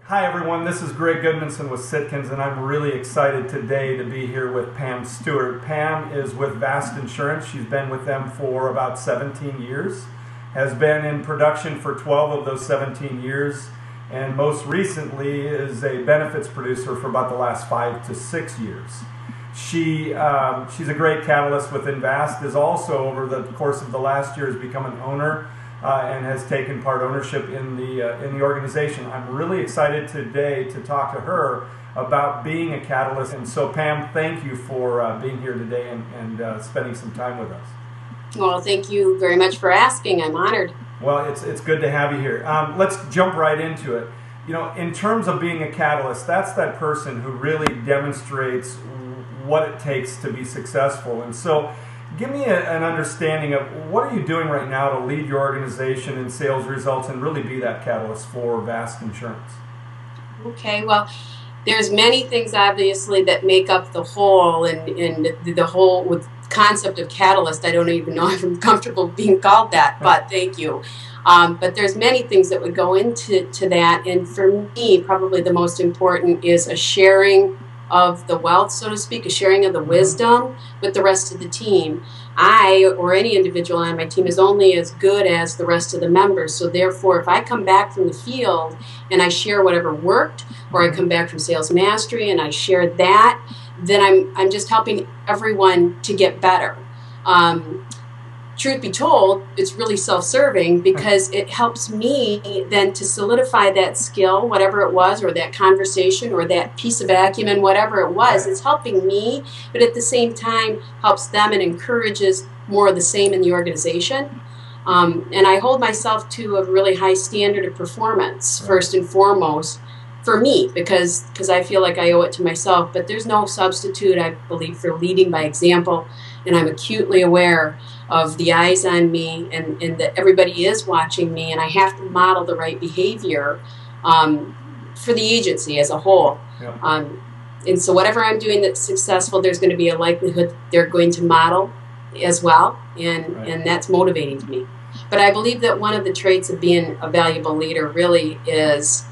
Hi everyone, this is Gregg Goodmanson with Sitkins, and I'm really excited today to be here with Pam Stewart. Pam is with Vast Insurance. She's been with them for about 17 years, has been in production for 12 of those 17 years, and most recently is a benefits producer for about the last 5 to 6 years. She's a great catalyst within Vast, is also over the course of the last year has become an owner and has taken part ownership in the organization. I'm really excited today to talk to her about being a catalyst. And so Pam, thank you for being here today and spending some time with us. Well, thank you very much for asking. I'm honored. Well, it's good to have you here. Let's jump right into it. You know, in terms of being a catalyst, that's that person who really demonstrates what it takes to be successful. And so give me an understanding of what are you doing right now to lead your organization in sales results and really be that catalyst for Vast Insurance? Okay, well, there's many things obviously that make up the whole, and the whole with concept of catalyst. I don't even know if I'm comfortable being called that, but thank you. But there's many things that would go into that, and for me, probably the most important is a sharing of the wealth, so to speak, a sharing of the wisdom with the rest of the team. I, or any individual on my team, is only as good as the rest of the members. So therefore, if I come back from the field and I share whatever worked, or I come back from sales mastery and I share that, then I'm just helping everyone to get better. Truth be told, it's really self-serving because it helps me then to solidify that skill, whatever it was, or that conversation, or that piece of acumen, whatever it was. It's helping me, but at the same time helps them and encourages more of the same in the organization. And I hold myself to a really high standard of performance, first and foremost, for me, because I feel like I owe it to myself. But there's no substitute, I believe, for leading by example, and I'm acutely aware of the eyes on me, and that everybody is watching me, and I have to model the right behavior for the agency as a whole. Yeah. And so whatever I'm doing that's successful, there's going to be a likelihood they're going to model as well, and that's motivating to me. But I believe that one of the traits of being a valuable leader really is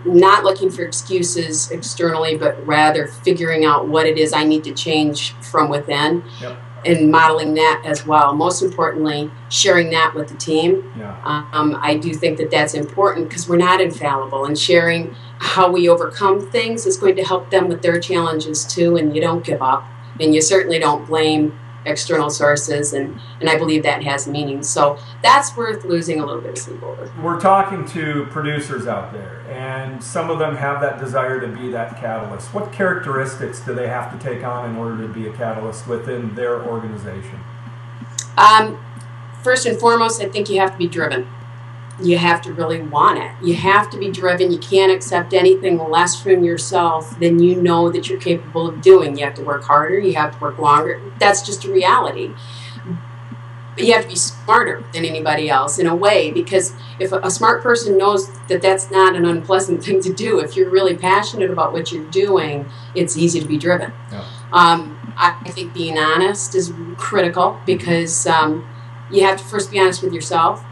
not looking for excuses externally, but rather figuring out what it is I need to change from within. Yep. And modeling that as well. Most importantly, sharing that with the team. Yeah. I do think that that's important because we're not infallible, and sharing how we overcome things is going to help them with their challenges too, and you don't give up, and you certainly don't blame external sources, and I believe that has meaning. So that's worth losing a little bit of sleep over. We're talking to producers out there, and some of them have that desire to be that catalyst. What characteristics do they have to take on in order to be a catalyst within their organization? First and foremost, I think you have to be driven. You have to really want it. You have to be driven. You can't accept anything less from yourself than you know that you're capable of doing. You have to work harder. You have to work longer. That's just a reality. But you have to be smarter than anybody else in a way, because if a smart person knows that that's not an unpleasant thing to do, if you're really passionate about what you're doing, it's easy to be driven. Yeah. I think being honest is critical, because you have to first be honest with yourself.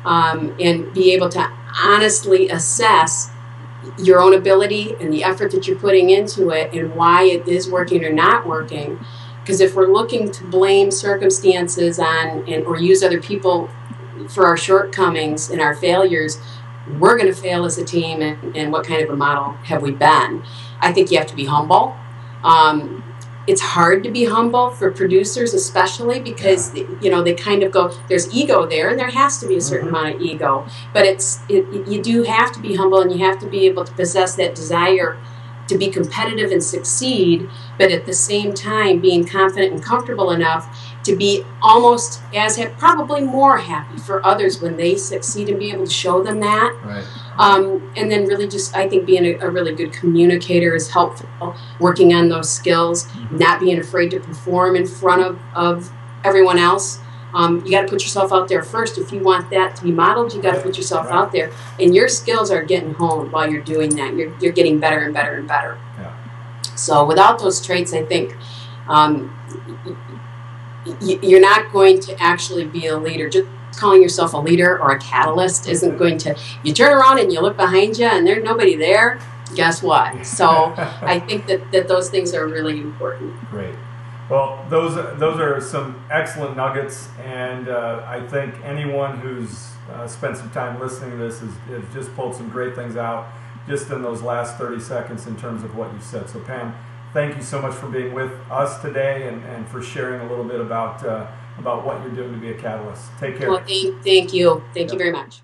And be able to honestly assess your own ability and the effort that you're putting into it, and why it is working or not working. Because if we're looking to blame circumstances on or use other people for our shortcomings and our failures, we're going to fail as a team. And what kind of a model have we been? I think you have to be humble. It's hard to be humble for producers, especially because they kind of go, there's ego there, and there has to be a certain amount of ego. But you do have to be humble, and you have to be able to possess that desire to be competitive and succeed, but at the same time being confident and comfortable enough to be almost as probably more happy for others when they succeed, and be able to show them that. Right. And then really just, I think, being a really good communicator is helpful, working on those skills, not being afraid to perform in front of everyone else. You got to put yourself out there first. If you want that to be modeled, you got to put yourself out there, and your skills are getting honed while you're doing that. You're getting better and better and better. Yeah. So without those traits, I think you're not going to actually be a leader. Just calling yourself a leader or a catalyst isn't going to, you turn around and you look behind you and there's nobody there, guess what? So I think that those things are really important. Great. Well, those are some excellent nuggets, and I think anyone who's spent some time listening to this has just pulled some great things out just in those last 30 seconds in terms of what you said. So Pam, thank you so much for being with us today and for sharing a little bit about what you're doing to be a catalyst. Take care. Well, thank you. Thank you very much.